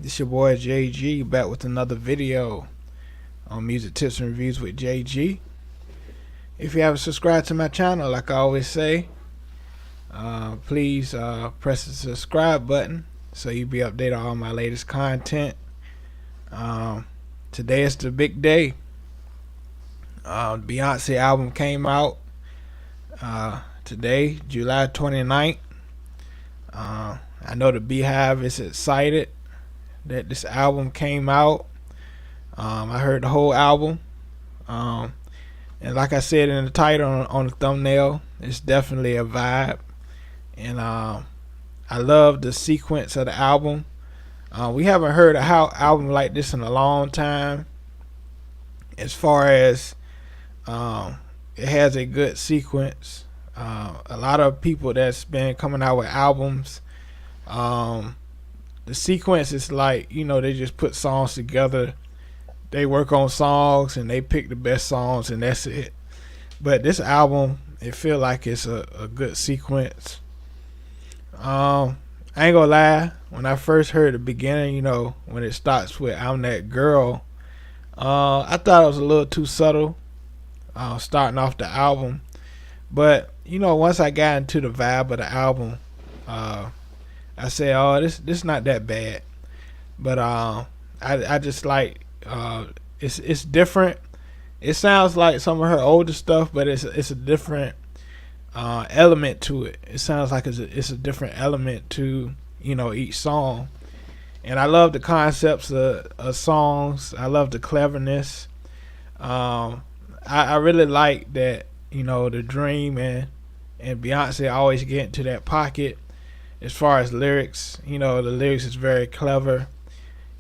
This your boy JG back with another video on music tips and reviews with JG. If you haven't subscribed to my channel, like I always say, please press the subscribe button so you'll be updated on all my latest content. Today is the big day. Beyonce album came out today, July 29th. I know the Beehive is excited that this album came out. I heard the whole album, and like I said in the title on the thumbnail, it's definitely a vibe. And I love the sequence of the album. We haven't heard a album like this in a long time. As far as it has a good sequence. A lot of people that's been coming out with albums, the sequence is like, they just put songs together. They work on songs and they pick the best songs and that's it. But this album, it feel like it's a good sequence. I ain't gonna lie, when I first heard the beginning, when it starts with "I'm That Girl," I thought it was a little too subtle, starting off the album. But once I got into the vibe of the album, I said, "Oh, this not that bad." But I just like it's different. It sounds like some of her older stuff, but it's a different element to it. It sounds like it's a different element to each song. And I love the concepts of songs. I love the cleverness. I really like that the Dream and Beyonce always get into that pocket as far as lyrics. The lyrics is very clever,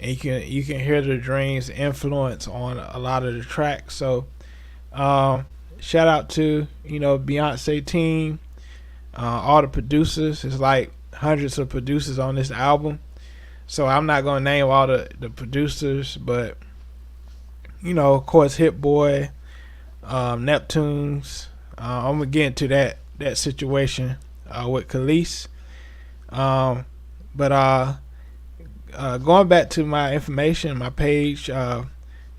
and you can hear the Dream's influence on a lot of the tracks. So shout out to Beyonce team, all the producers. It's like hundreds of producers on this album, so I'm not gonna name all the producers, but of course Hit Boy, Neptunes. I'm gonna get into that situation with Kelis. But going back to my information, my page,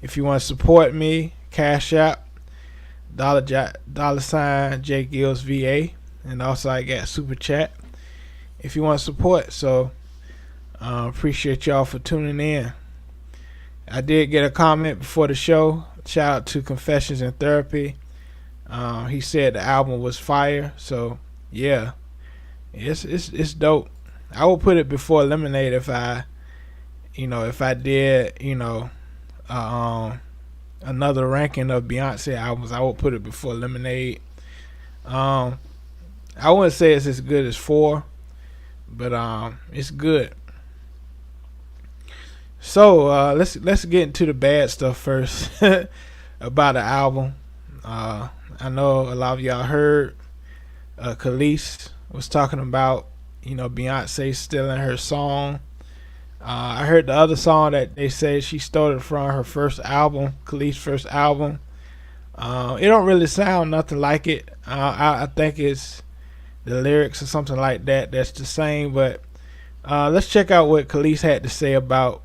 if you want to support me, Cash App, $ jgilzva, and also I got Super Chat if you want to support. So appreciate y'all for tuning in. I did get a comment before the show. Shout out to Confessions in Therapy. He said the album was fire. So yeah, it's dope. I would put it before Lemonade if I did another ranking of Beyonce albums. I would put it before Lemonade. I wouldn't say it's as good as 4, but it's good. So let's get into the bad stuff first about the album. I know a lot of y'all heard Kelis was talking about Beyonce stealing her song. I heard the other song that they said she stole it from her first album, Kelis' first album. It don't really sound nothing like it. I think it's the lyrics or something like that that's the same. But let's check out what Kelis had to say about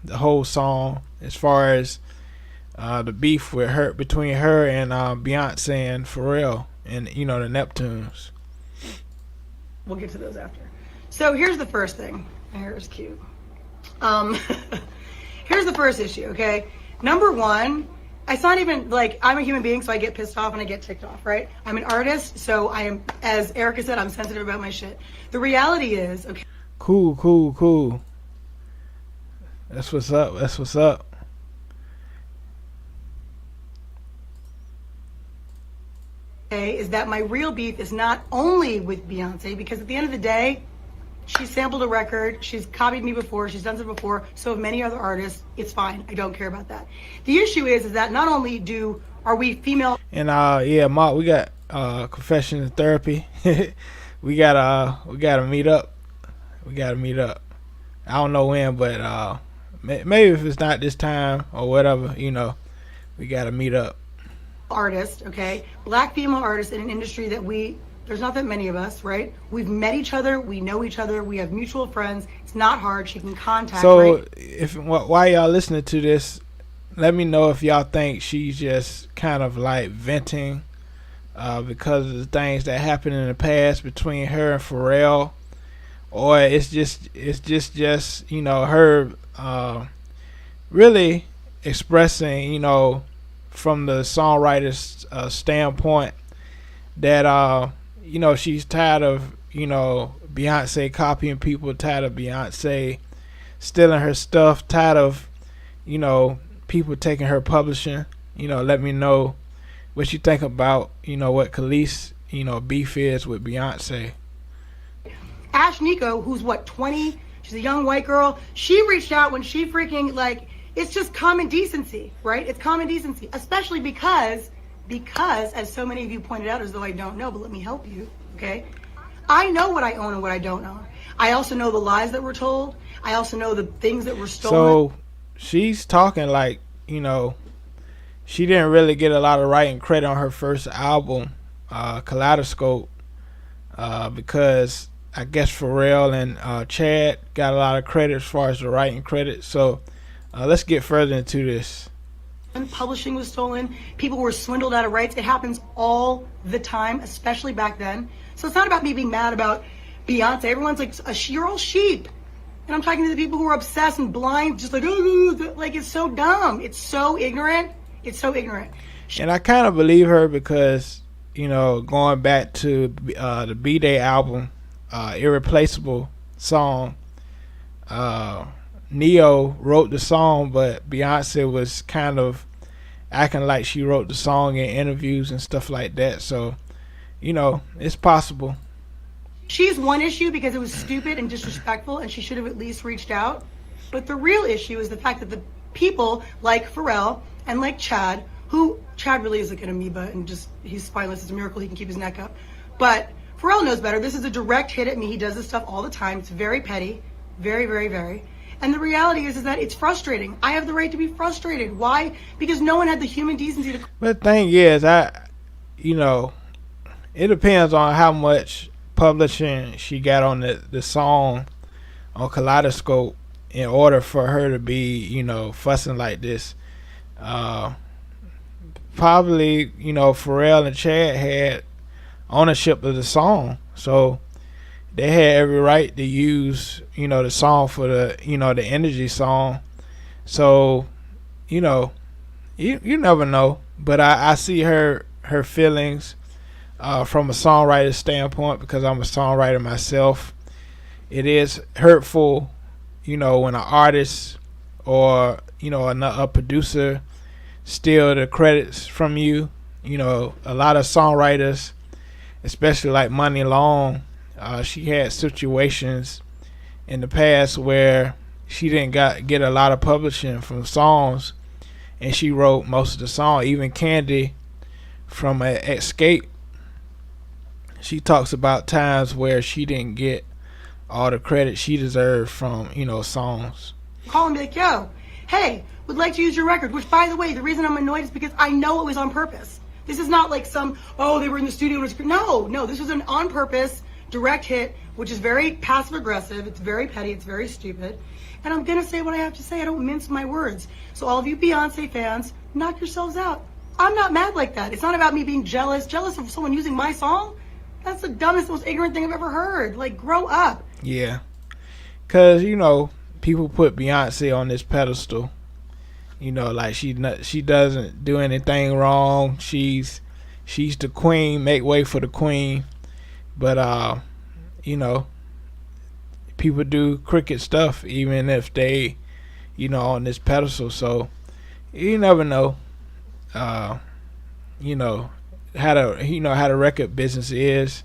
the whole song, as far as the beef with her, between her and Beyonce and Pharrell and the Neptunes. We'll get to those after. So here's the first thing. Here's cute. Here's the first issue, okay? Number one, it's not even like I'm a human being, so I get pissed off and I get ticked off, right? I'm an artist, so I am, as Erica said, I'm sensitive about my shit. The reality is, okay. Cool. That's what's up. Is that my real beef is not only with Beyonce, because at the end of the day, she sampled a record, she's copied me before, she's done it before, so have many other artists. It's fine. I don't care about that. The issue is that not only are we female, and Mark, we got Confession and Therapy. we gotta meet up. I don't know when, but maybe if it's not this time or whatever, we gotta meet up. artist, okay, black female artist in an industry that we There's not that many of us, right? We've met each other. We know each other. We have mutual friends. It's not hard. She can contact. So, right? if while y'all listening to this, let me know if y'all think she's just kind of like venting because of the things that happened in the past between her and Pharrell, or it's just her really expressing from the songwriter's standpoint that she's tired of Beyonce copying people, tired of Beyonce stealing her stuff, tired of people taking her publishing. Let me know what you think about what Kelis beef is with Beyonce. Ash Nico, who's 20? She's a young white girl. She reached out when she freaking it's just common decency, right? It's common decency, especially because as so many of you pointed out, as though I don't know, but let me help you, okay? I know what I own and what I don't own. I also know the lies that were told. I also know the things that were stolen. So she's talking like, she didn't really get a lot of writing credit on her first album, Kaleidoscope, because I guess Pharrell and Chad got a lot of credit as far as the writing credit. So let's get further into this. Publishing was stolen. People were swindled out of rights. It happens all the time, especially back then. So it's not about me being mad about Beyonce. Everyone's like, you're all sheep. And I'm talking to the people who are obsessed and blind, just like it's so dumb. It's so ignorant. It's so ignorant. And I kind of believe her because, going back to the B-Day album, Irreplaceable song, Neo wrote the song, but Beyonce was kind of acting like she wrote the song in interviews and stuff like that. So, it's possible. She's one issue because it was stupid and disrespectful, and she should have at least reached out. But the real issue is the fact that the people like Pharrell and like Chad, who Chad really is like an amoeba and he's spineless. It's a miracle he can keep his neck up. But Pharrell knows better. This is a direct hit at me. He does this stuff all the time. It's very petty, very, very, very. And the reality is that it's frustrating. I have the right to be frustrated. Why? Because no one had the human decency to. But the thing is, it depends on how much publishing she got on the song on Kaleidoscope in order for her to be, fussing like this. Probably, Pharrell and Chad had ownership of the song. So they had every right to use, the song for the, the Energy song. So, you never know. But I see her feelings from a songwriter standpoint because I'm a songwriter myself. It is hurtful, when an artist or, a producer steal the credits from you. A lot of songwriters, especially like Money Long, she had situations in the past where she didn't get a lot of publishing from songs, and she wrote most of the song. Even Candy from Escape, she talks about times where she didn't get all the credit she deserved from songs. Call and be like, yo, hey, would like to use your record. Which, by the way, the reason I'm annoyed is because I know it was on purpose. This is not like they were in the studio. No, this was an on purpose direct hit, which is very passive aggressive. It's very petty. It's very stupid. And I'm going to say what I have to say. I don't mince my words. So all of you Beyonce fans, knock yourselves out. I'm not mad like that. It's not about me being jealous of someone using my song. That's the dumbest, most ignorant thing I've ever heard. Like, grow up. Yeah. Because, people put Beyonce on this pedestal. Like she doesn't do anything wrong. She's the queen. Make way for the queen. But people do crooked stuff even if they, on this pedestal. So you never know. How the record business is.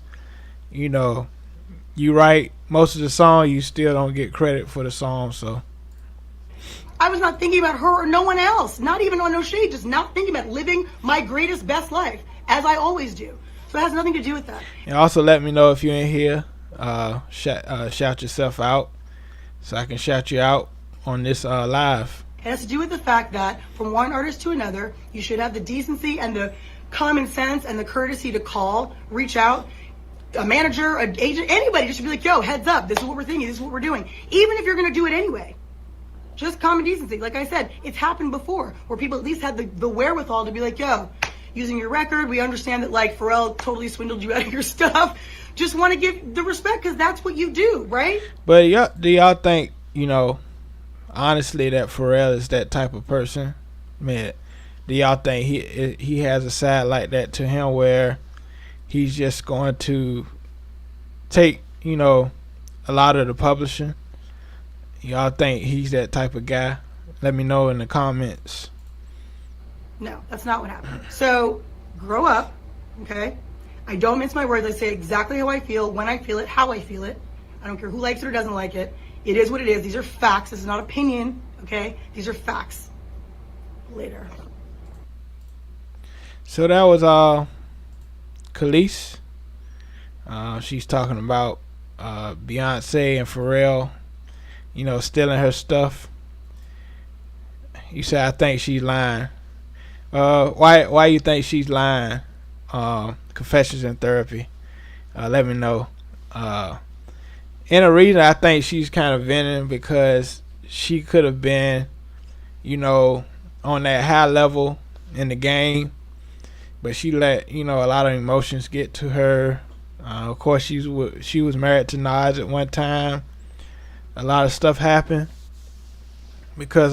You write most of the song, you still don't get credit for the song. So I was not thinking about her or no one else. Not even on No Shade. Just not thinking about living my greatest, best life, as I always do. So it has nothing to do with that. And also let me know if you're in here. Shout yourself out so I can shout you out on this live. It has to do with the fact that from one artist to another, you should have the decency and the common sense and the courtesy to call, reach out. a manager, an agent, anybody just should be like, yo, heads up, this is what we're thinking, this is what we're doing. Even if you're going to do it anyway. Just common decency. Like I said, it's happened before where people at least had the wherewithal to be like, yo, using your record, we understand that like Pharrell totally swindled you out of your stuff. Just want to give the respect because that's what you do, right? But do y'all think, honestly, that Pharrell is that type of person? Man, do y'all think he has a side like that to him where he's just going to take, a lot of the publishing? Y'all think he's that type of guy? Let me know in the comments. No, that's not what happened. So, grow up, okay? I don't mince my words. I say exactly how I feel, when I feel it, how I feel it. I don't care who likes it or doesn't like it. It is what it is. These are facts. This is not opinion, okay? These are facts. Later. So that was Kelis. She's talking about Beyonce and Pharrell, stealing her stuff. You say I think she's lying. Why you think she's lying? Confessions in Therapy. Let me know. And the reason I think she's kind of venting because she could have been, on that high level in the game, but she let a lot of emotions get to her. Of course, she was married to Nas at one time. A lot of stuff happened because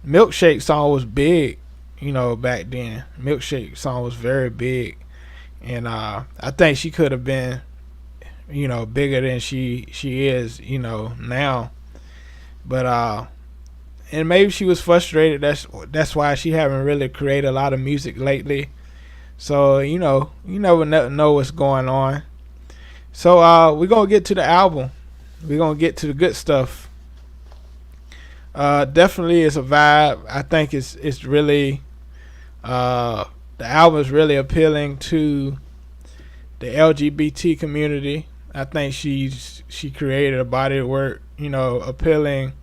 Milkshake song was big, back then. Milkshake song was very big, and I think she could have been, bigger than she is, now. But and maybe she was frustrated. That's why she haven't really created a lot of music lately. So you never know what's going on. So we're gonna get to the album. We're gonna get to the good stuff. Definitely, it's a vibe. I think it's really the album is really appealing to the LGBT community. I think she created a body of work, appealing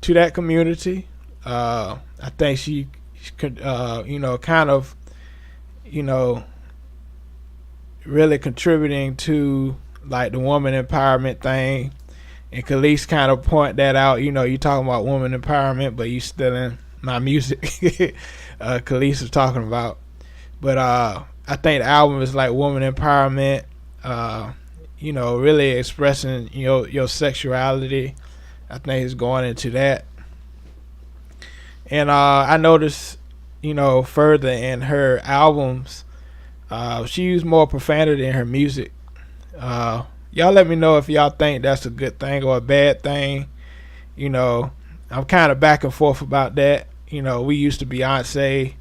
to that community. I think she could, kind of, really contributing to like the woman empowerment thing. And Kelis kind of point that out. You talking about woman empowerment, but you still in my music. Kelis is talking about. But I think the album is like woman empowerment. Really expressing your sexuality. I think it's going into that. And I noticed, further in her albums, she used more profanity in her music. Y'all let me know if y'all think that's a good thing or a bad thing. I'm kind of back and forth about that. We used to Beyonce,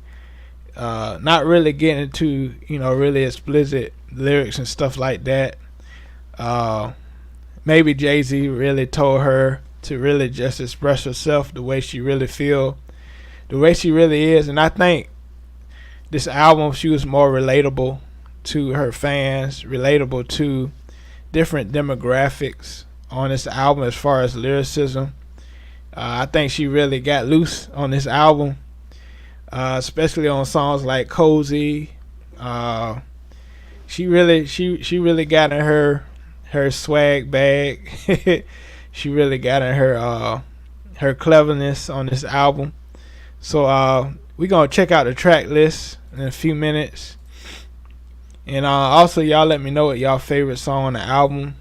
not really getting into, really explicit lyrics and stuff like that. Maybe Jay-Z really told her to really just express herself the way she really feel, the way she really is. And I think this album, she was more relatable to her fans, relatable to different demographics on this album as far as lyricism. I think she really got loose on this album, especially on songs like Cozy. She really got in her swag bag. She really got in her cleverness on this album. So we're gonna check out the track list in a few minutes. And also, y'all let me know what y'all favorite song on the album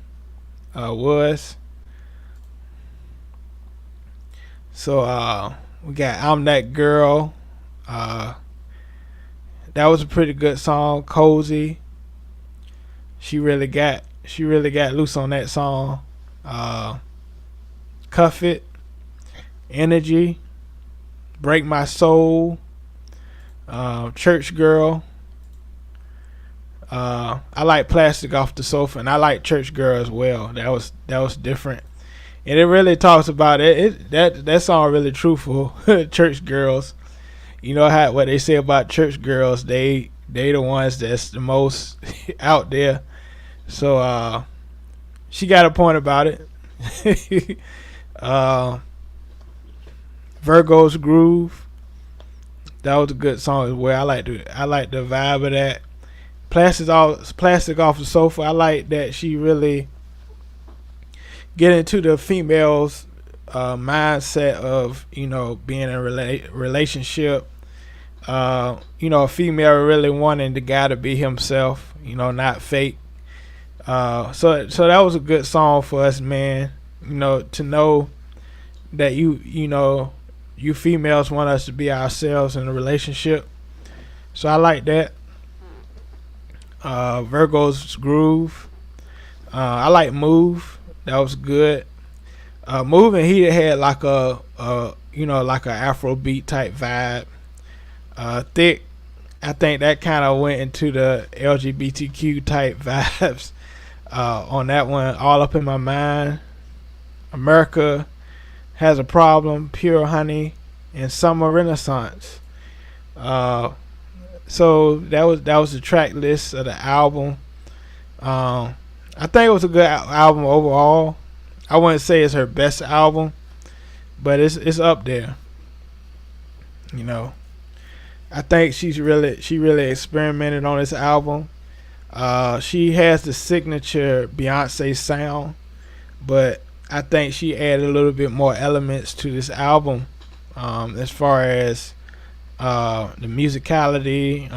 was. So we got I'm That Girl. That was a pretty good song. Cozy. She really got loose on that song. Cuff It. Energy. Break My Soul. Church Girl. I like Plastic Off the Sofa, and I like Church Girl as well. That was different, and it really talks about it. That song really truthful. Church girls, what they say about church girls. They the ones that's the most out there. So she got a point about it. Virgo's Groove. That was a good song as well. I like the vibe of that. plastic off the sofa. I like that she really get into the female's mindset of, you know, being in a relationship. You know, a female really wanting the guy to be himself, you know, not fake. So that was a good song for us, man. You know, to know that you know, you females want us to be ourselves in a relationship. So I like that. Virgo's Groove. I like Move. That was good. Move and Heated had like a you know, like a Afro beat type vibe. Thick, I think that kind of went into the LGBTQ type vibes on that one. All Up in My Mind. America Has a Problem. Pure Honey, and Summer Renaissance. So that was the track list of the album. I think it was a good album overall. I wouldn't say it's her best album, but it's up there. You know, I think she really experimented on this album. She has the signature Beyonce sound, but I think she added a little bit more elements to this album, as far as the musicality,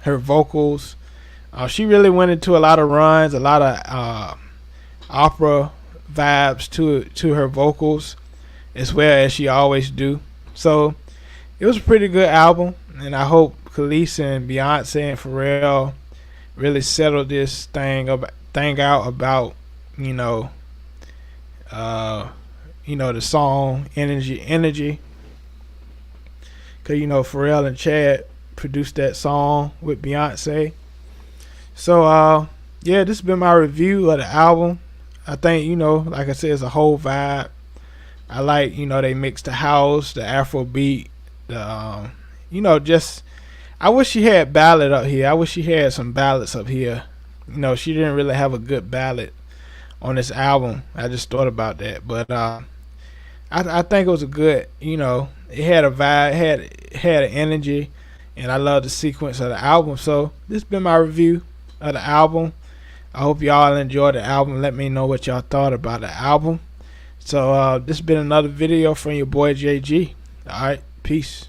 her vocals. She really went into a lot of runs, a lot of opera vibes to her vocals, as well as she always do. So it was a pretty good album, and I hope Kelis and Beyonce and Pharrell really settled this thing out about, you know, the song energy. Cause you know Pharrell and Chad produced that song with Beyonce. So yeah, this has been my review of the album. I think, you know, like I said, it's a whole vibe. I like, you know, they mix the house, the Afro beat, the you know, just I wish she had ballad up here. I wish she had some ballads up here. You know, she didn't really have a good ballad on this album. I just thought about that, but I think it was a good, you know, it had a vibe, had an energy, and I love the sequence of the album. So this has been my review of the album. I hope y'all enjoyed the album. Let me know what y'all thought about the album. So this has been another video from your boy JG. Alright, peace.